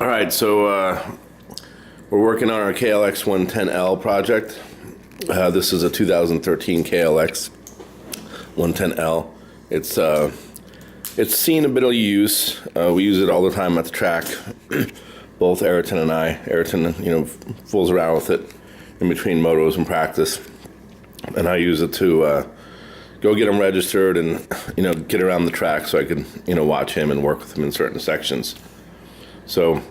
All right, so we're working on our KLX110L project. This is a 2013 KLX110L. It's seen a bit of use. We use it all the time at the track. Both Ayrton and I. Ayrton, fools around with it in between motos and practice, and I use it to go get him registered and get around the track so I can watch him and work with him in certain sections. So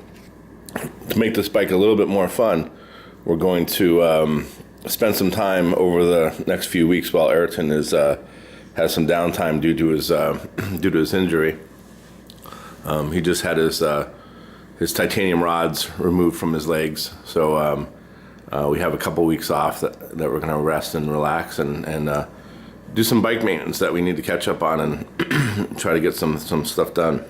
to make this bike a little bit more fun, we're going to spend some time over the next few weeks while Ayrton has some downtime due to his injury. He just had his titanium rods removed from his legs, so we have a couple weeks off that we're going to rest and relax and do some bike maintenance that we need to catch up on and try to get some stuff done.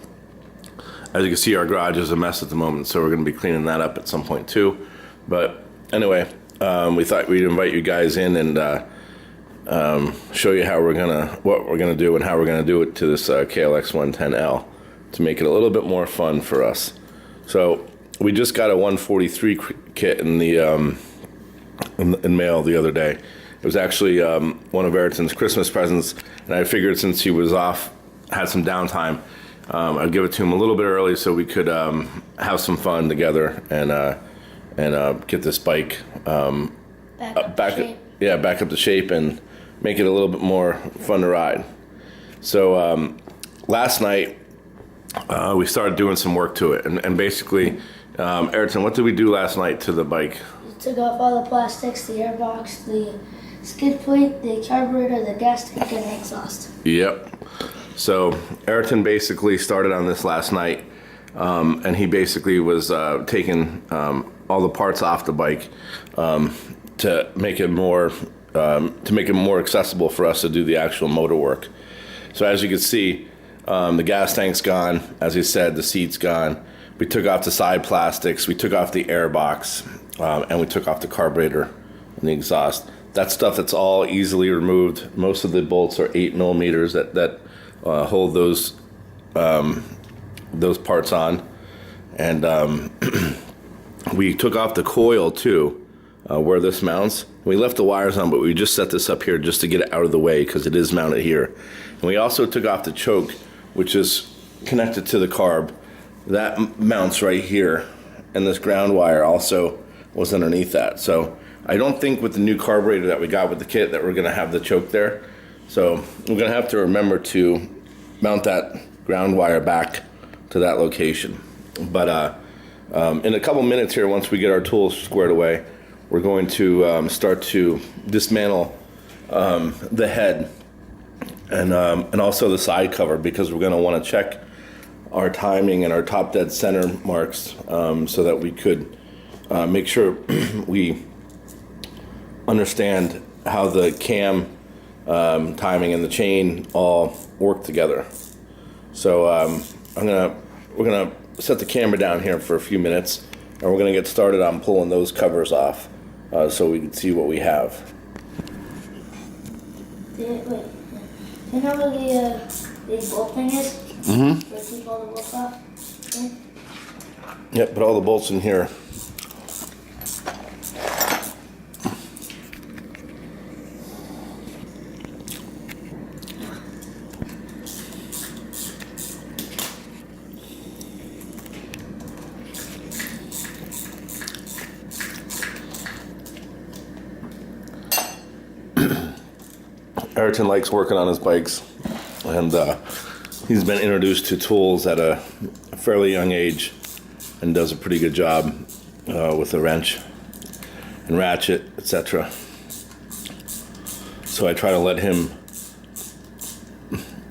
As you can see, our garage is a mess at the moment, so we're going to be cleaning that up at some point too. But anyway, we thought we'd invite you guys in and show you what we're gonna do and how we're gonna do it to this KLX110L to make it a little bit more fun for us. So we just got a 143 kit in the in mail the other day. It was actually one of Ayrton's Christmas presents, and I figured since he was off, had some downtime, I'd give it to him a little bit early so we could have some fun together and get this bike back up to shape and make it a little bit more fun to ride. So last night we started doing some work to it, and basically, Ayrton, what did we do last night to the bike? We took off all the plastics, the airbox, the skid plate, the carburetor, the gas tank, and the exhaust. Yep. So Ayrton basically started on this last night, and he basically was taking all the parts off the bike to make it more accessible for us to do the actual motor work. So as you can see, the gas tank's gone. As he said, the seat's gone. We took off the side plastics. We took off the airbox, and we took off the carburetor and the exhaust. That stuff that's all easily removed. Most of the bolts are 8 millimeters that hold those parts on, and we took off the coil too, where this mounts. We left the wires on, but we just set this up here just to get it out of the way because it is mounted here. And we also took off the choke, which is connected to the carb. That mounts right here, and this ground wire also was underneath that. So I don't think with the new carburetor that we got with the kit that we're going to have the choke there. So we're going to have to remember to mount that ground wire back to that location. But in a couple minutes here, once we get our tools squared away, we're going to start to dismantle the head and also the side cover, because we're going to want to check our timing and our top dead center marks so that we could make sure we understand how the cam timing and the chain all work together. So we're gonna set the camera down here for a few minutes, and we're gonna get started on pulling those covers off so we can see what we have. Wait, you know where the bolt thing is? Mm-hmm. Where keep all the bolts off? Okay. Yep, put all the bolts in here. Ayrton likes working on his bikes, and he's been introduced to tools at a fairly young age and does a pretty good job with a wrench and ratchet, etc. So I try to let him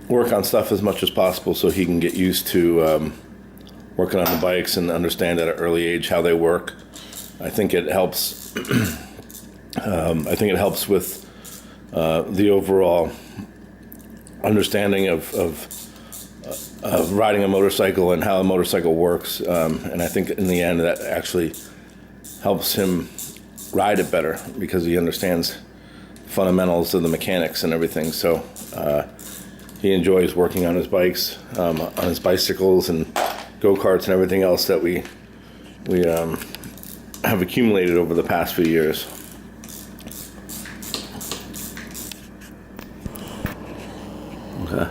work on stuff as much as possible so he can get used to working on the bikes and understand at an early age how they work. I think it helps. With the overall understanding of riding a motorcycle and how a motorcycle works, and I think in the end that actually helps him ride it better because he understands fundamentals of the mechanics and everything. So he enjoys working on his bikes, on his bicycles and go-karts and everything else that we we have accumulated over the past few years. Okay.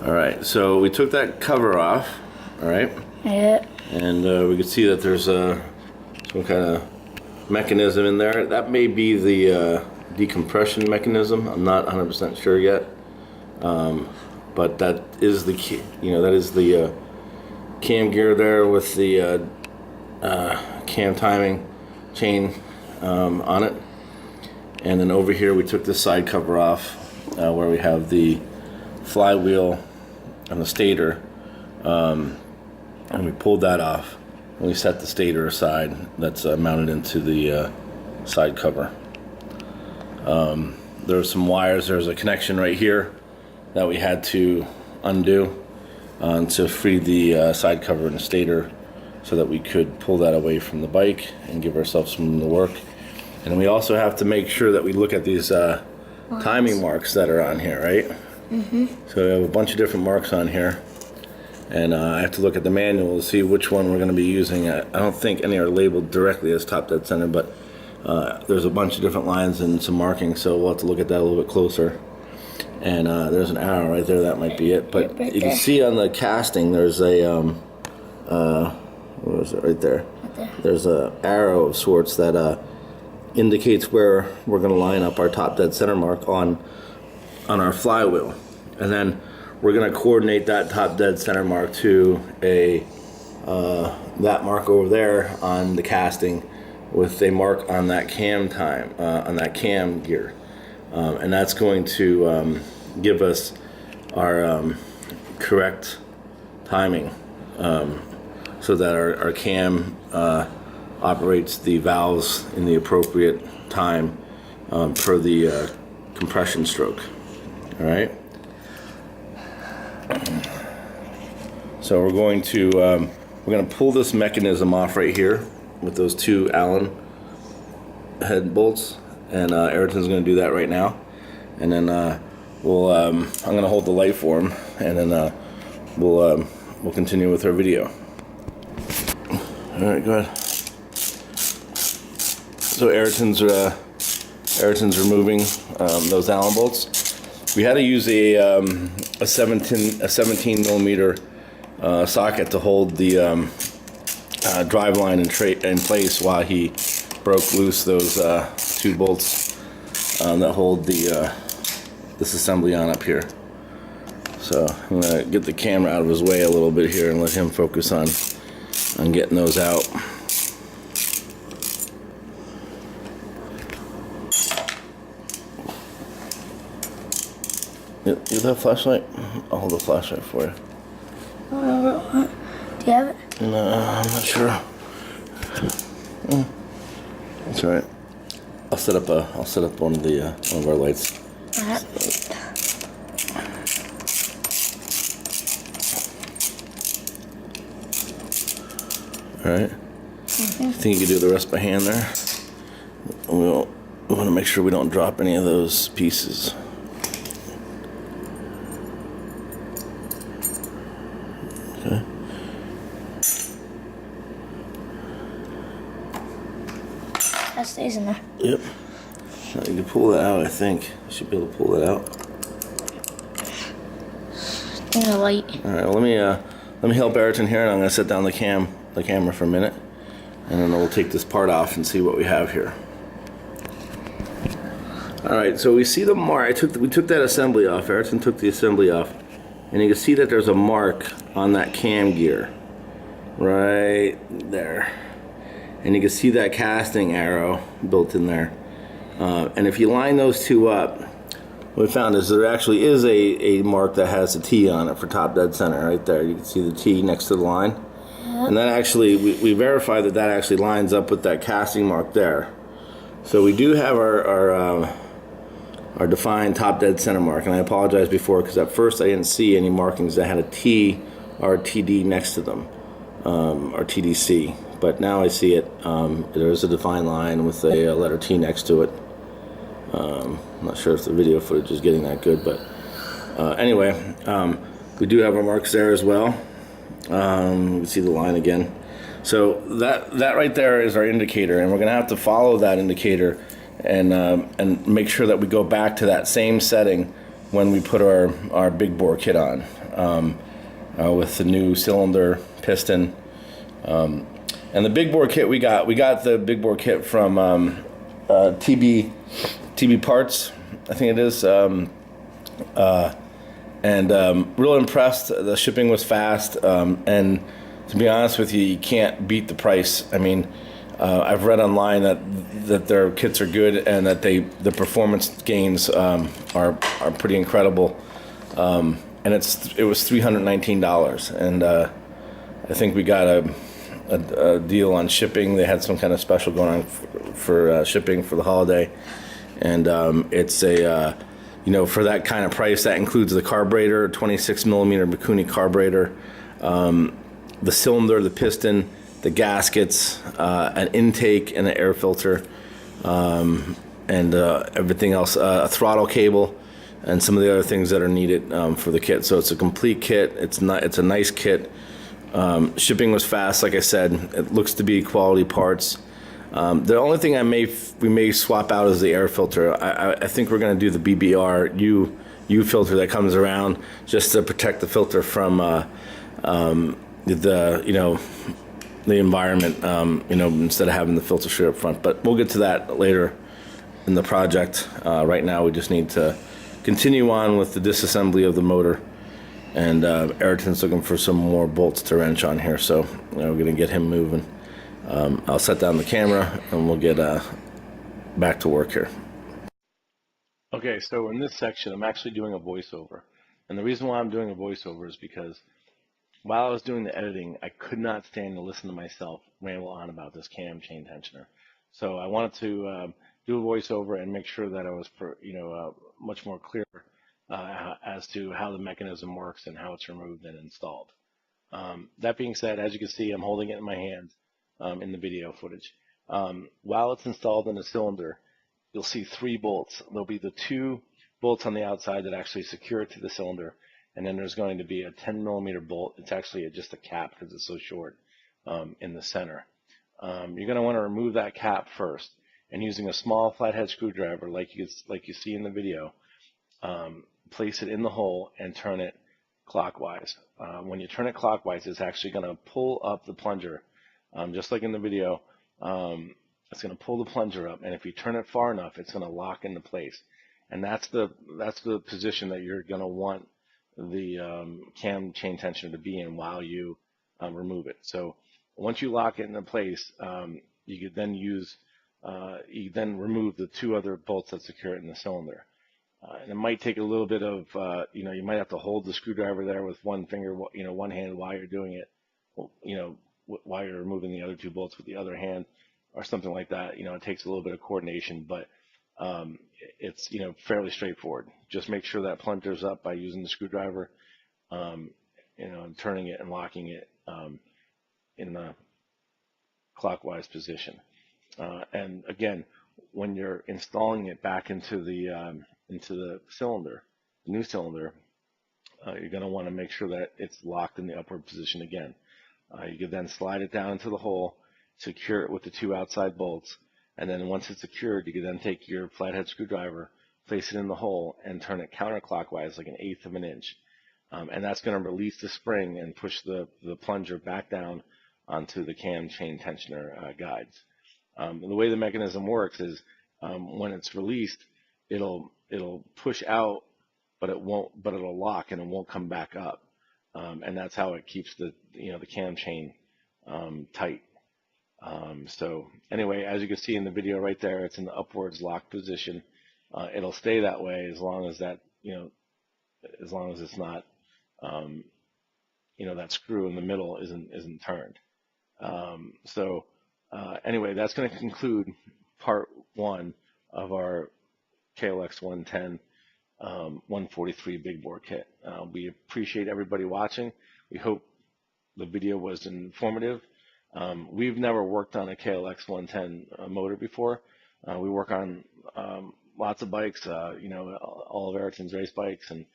All right, so we took that cover off, all right? Yeah. And we can see that there's some kind of mechanism in there. That may be the decompression mechanism. I'm not 100% sure yet. But that is the key, that is the cam gear there with the cam timing chain on it. And then over here we took the side cover off where we have the flywheel and the stator, and we pulled that off and we set the stator aside. That's mounted into the side cover. There are some wires. There's a connection right here that we had to undo to free the side cover and the stator so that we could pull that away from the bike and give ourselves some room to work. And we also have to make sure that we look at these timing marks that are on here, right? Mm-hmm. So we have a bunch of different marks on here, and I have to look at the manual to see which one we're going to be using. I don't think any are labeled directly as top dead center, but there's a bunch of different lines and some markings, so we'll have to look at that a little bit closer. And there's an arrow right there, that might be it. But right you can see on the casting there's a, what is it right there? Right there. There's a arrow of sorts that indicates where we're going to line up our top dead center mark on our flywheel. And then we're going to coordinate that top dead center mark to that mark over there on the casting with a mark on that cam on that cam gear. And that's going to give us our correct timing so that our cam operates the valves in the appropriate time per the compression stroke. All right. So we're going to pull this mechanism off right here with those two Allen head bolts, and Ayrton's going to do that right now. And then I'm going to hold the light for him, and then we'll continue with our video. All right, go ahead. So Ayrton's removing those Allen bolts. We had to use a 17 millimeter socket to hold the drive line in place while he broke loose those two bolts that hold this assembly on up here. So I'm gonna get the camera out of his way a little bit here and let him focus on getting those out. You have a flashlight? I'll hold the flashlight for you. Do you have it? No, I'm not sure. That's all right. I'll set up one of our lights. Alright. All right. I think you can do the rest by hand there. We want to make sure we don't drop any of those pieces. Okay. That stays in there. Yep. Now you can pull that out, I think. You should be able to pull that out. In the light. All right, well, let me help Ayrton here, and I'm going to set down the camera for a minute, and then we'll take this part off and see what we have here. All right, so we see the mark. We took that assembly off. Ayrton took the assembly off, and you can see that there's a mark on that cam gear right there, and you can see that casting arrow built in there. And if you line those two up, what we found is there actually is a mark that has a T on it for top dead center right there. You can see the T next to the line. Yep. And that actually, we verified that actually lines up with that casting mark there. So we do have our defined top dead center mark. And I apologize before, because at first I didn't see any markings that had a T or a TD next to them, or TDC. But now I see it. There is a defined line with a letter T next to it. I'm not sure if the video footage is getting that good, but anyway, we do have our marks there as well. You can see the line again. So that right there is our indicator, and we're going to have to follow that indicator and make sure that we go back to that same setting when we put our big bore kit on with the new cylinder, piston, and the big bore kit we got the big bore kit from TB Parts, I think it is, and real impressed. The shipping was fast, and to be honest with you, you can't beat the price. I mean, I've read online that their kits are good and that the performance gains are pretty incredible. And it was $319, and I think we got a deal on shipping. They had some kind of special going on for shipping for the holiday, and it's a for that kind of price, that includes the carburetor, 26 millimeter Mikuni carburetor, the cylinder, the piston, the gaskets, an intake and an air filter, and everything else, a throttle cable, and some of the other things that are needed for the kit. So it's a complete kit. It's a nice kit. Shipping was fast, like I said. It looks to be quality parts. The only thing we may swap out is the air filter. I think we're going to do the BBR U filter that comes around just to protect the filter from the environment, instead of having the filter straight up front. But we'll get to that later in the project. Right now, we just need to continue on with the disassembly of the motor. And Ayrton's looking for some more bolts to wrench on here, so we're going to get him moving. I'll set down the camera and we'll get back to work here. Okay, so in this section, I'm actually doing a voiceover. And the reason why I'm doing a voiceover is because while I was doing the editing, I could not stand to listen to myself ramble on about this cam chain tensioner. So I wanted to do a voiceover and make sure that I was, much more clear as to how the mechanism works and how it's removed and installed. That being said, as you can see, I'm holding it in my hand in the video footage. While it's installed in the cylinder, you'll see 3 bolts. There'll be the 2 bolts on the outside that actually secure it to the cylinder, and then there's going to be a 10 millimeter bolt. It's actually just a cap because it's so short in the center. You're going to want to remove that cap first, and using a small flathead screwdriver like you see in the video, place it in the hole and turn it clockwise. When you turn it clockwise, it's actually going to pull up the plunger, just like in the video. It's going to pull the plunger up, and if you turn it far enough, it's going to lock into place. And that's the position that you're going to want the cam chain tensioner to be in while you remove it. So once you lock it into place, you could then you then remove the 2 other bolts that secure it in the cylinder. And it might take a little bit of, you might have to hold the screwdriver there with one finger, one hand while you're doing it, while you're removing the other 2 bolts with the other hand, or something like that. It takes a little bit of coordination, but it's fairly straightforward. Just make sure that plunger's up by using the screwdriver, and turning it and locking it in the clockwise position. And again, when you're installing it back into the cylinder, the new cylinder, you're going to want to make sure that it's locked in the upward position again. You can then slide it down into the hole, secure it with the 2 outside bolts, and then once it's secured, you can then take your flathead screwdriver, place it in the hole, and turn it counterclockwise like 1/8 of an inch. And that's going to release the spring and push the plunger back down onto the cam chain tensioner guides. The way the mechanism works is when it's released, it'll push out, but it'll lock and it won't come back up. And that's how it keeps the cam chain tight. So anyway, as you can see in the video right there, it's in the upwards lock position. It'll stay that way as long as that as long as it's not that screw in the middle isn't turned. Anyway, that's going to conclude part 1 of our KLX110 143 big bore kit. We appreciate everybody watching. We hope the video was informative. We've never worked on a KLX110 motor before. We work on lots of bikes, all of Ayrton's race bikes and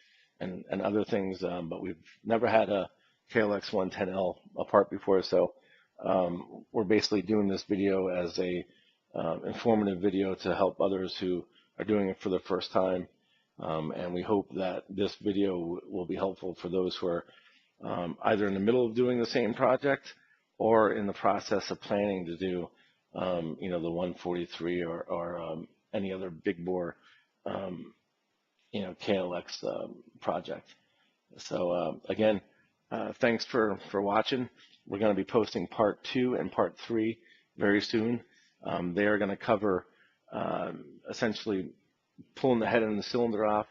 other things, but we've never had a KLX110L apart before, so we're basically doing this video as a informative video to help others who are doing it for the first time, and we hope that this video will be helpful for those who are either in the middle of doing the same project or in the process of planning to do, the 143 or any other big bore, KLX project. So again, thanks for watching. We're going to be posting part 2 and part 3 very soon. They are going to cover essentially pulling the head and the cylinder off,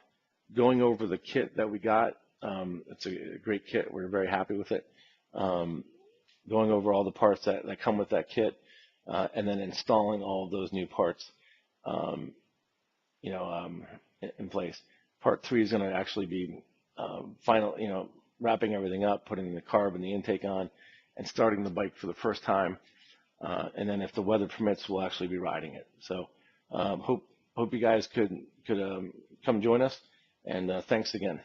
going over the kit that we got. It's a great kit. We're very happy with it. Going over all the parts that come with that kit, and then installing all of those new parts, in place. Part 3 is going to actually be final, wrapping everything up, putting the carb and the intake on, and starting the bike for the first time. And then if the weather permits, we'll actually be riding it. So hope you guys could come join us, and thanks again.